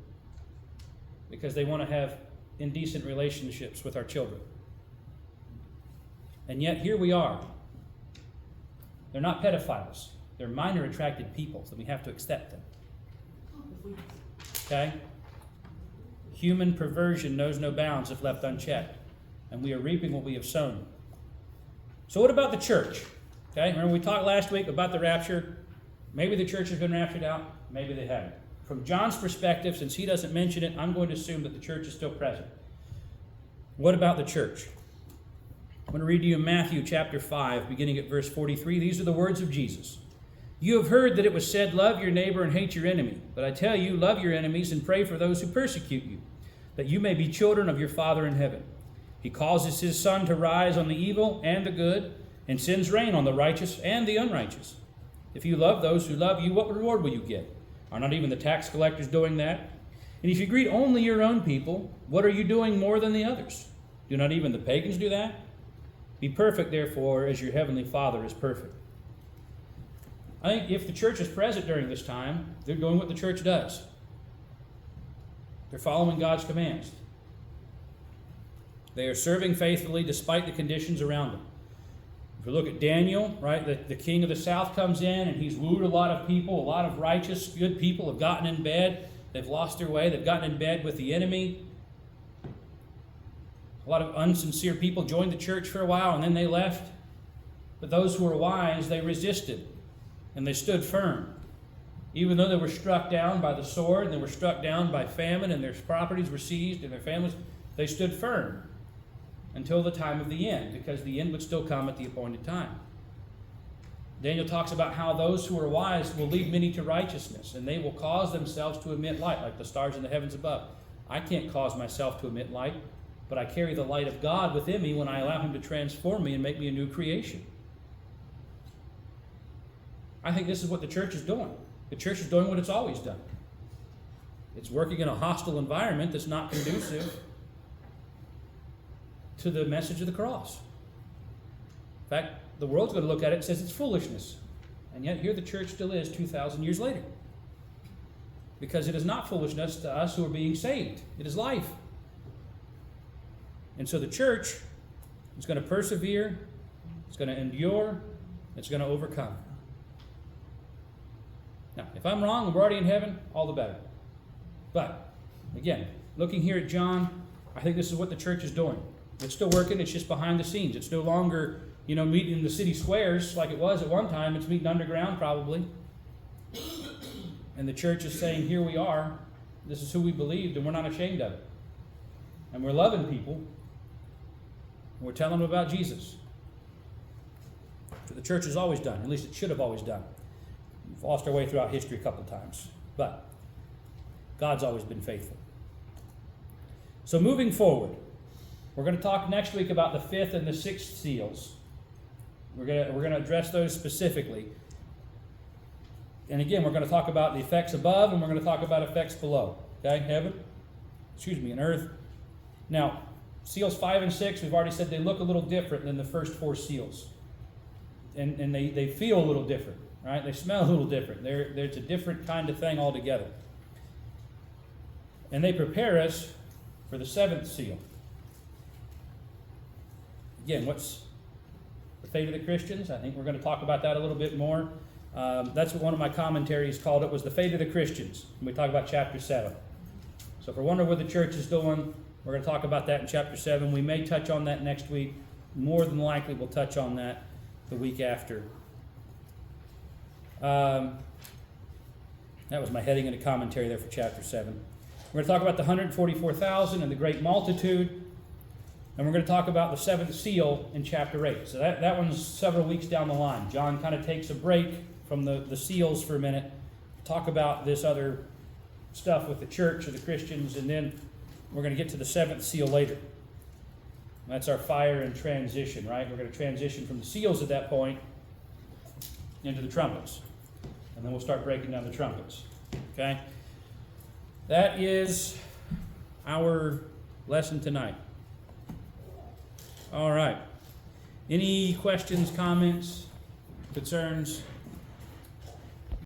because they want to have indecent relationships with our children. And yet here we are. They're not pedophiles. They're minor attracted people, so we have to accept them. Okay? Human perversion knows no bounds if left unchecked. And we are reaping what we have sown. So what about the church? Okay, remember we talked last week about the rapture. Maybe the church has been raptured out. Maybe they haven't. From John's perspective, since he doesn't mention it, I'm going to assume that the church is still present. What about the church? I'm going to read to you Matthew chapter 5, beginning at verse 43. These are the words of Jesus. You have heard that it was said, love your neighbor and hate your enemy. But I tell you, love your enemies and pray for those who persecute you, that you may be children of your Father in heaven. He causes his sun to rise on the evil and the good, and sends rain on the righteous and the unrighteous. If you love those who love you, what reward will you get? Are not even the tax collectors doing that? And if you greet only your own people, what are you doing more than the others? Do not even the pagans do that? Be perfect, therefore, as your heavenly Father is perfect. I think if the church is present during this time, they're doing what the church does. They're following God's commands. They are serving faithfully despite the conditions around them. If we look at Daniel, right, the king of the south comes in and he's wooed a lot of people. A lot of righteous, good people have gotten in bed. They've lost their way. They've gotten in bed with the enemy. A lot of unsincere people joined the church for a while and then they left. But those who were wise, they resisted and they stood firm. Even though they were struck down by the sword and they were struck down by famine and their properties were seized and their families, they stood firm until the time of the end, because the end would still come at the appointed time. Daniel talks about how those who are wise will lead many to righteousness, and they will cause themselves to emit light, like the stars in the heavens above. I can't cause myself to emit light, but I carry the light of God within me when I allow him to transform me and make me a new creation. I think this is what the church is doing. The church is doing what it's always done. It's working in a hostile environment that's not conducive to the message of the cross. In fact, the world's going to look at it and says it's foolishness. And yet here the church still is 2,000 years later. Because it is not foolishness to us who are being saved. It is life. And so the church is going to persevere, it's going to endure, it's going to overcome. Now, if I'm wrong and we're already in heaven, all the better. But, again, looking here at John, I think this is what the church is doing. It's still working, it's just behind the scenes. It's no longer, meeting in the city squares like it was at one time. It's meeting underground probably. And the church is saying, here we are. This is who we believed, and we're not ashamed of it. And we're loving people. And we're telling them about Jesus. That's what the church has always done. At least it should have always done. We've lost our way throughout history a couple times. But God's always been faithful. So moving forward, we're going to talk next week about the fifth and the sixth seals. We're going to address those specifically. And again, we're going to talk about the effects above, and we're going to talk about effects below. Okay, heaven, and earth. Now, seals 5 and 6, we've already said they look a little different than the first 4 seals. And they feel a little different, right? They smell a little different. There's a different kind of thing altogether. And they prepare us for the 7th seal. Again, what's the fate of the Christians? I think we're going to talk about that a little bit more. That's what one of my commentaries called it, was the fate of the Christians. And we talk about chapter 7. So if we're wondering what the church is doing, we're going to talk about that in chapter 7. We may touch on that next week. More than likely, we'll touch on that the week after. That was my heading into commentary there for chapter 7. We're going to talk about the 144,000 and the great multitude. And we're going to talk about the 7th seal in chapter 8. So that one's several weeks down the line. John kind of takes a break from the seals for a minute to talk about this other stuff with the church or the Christians, and then we're going to get to the 7th seal later. And that's our fire and transition, right? We're going to transition from the seals at that point into the trumpets. And then we'll start breaking down the trumpets. Okay? That is our lesson tonight. All right. Any questions, comments, concerns?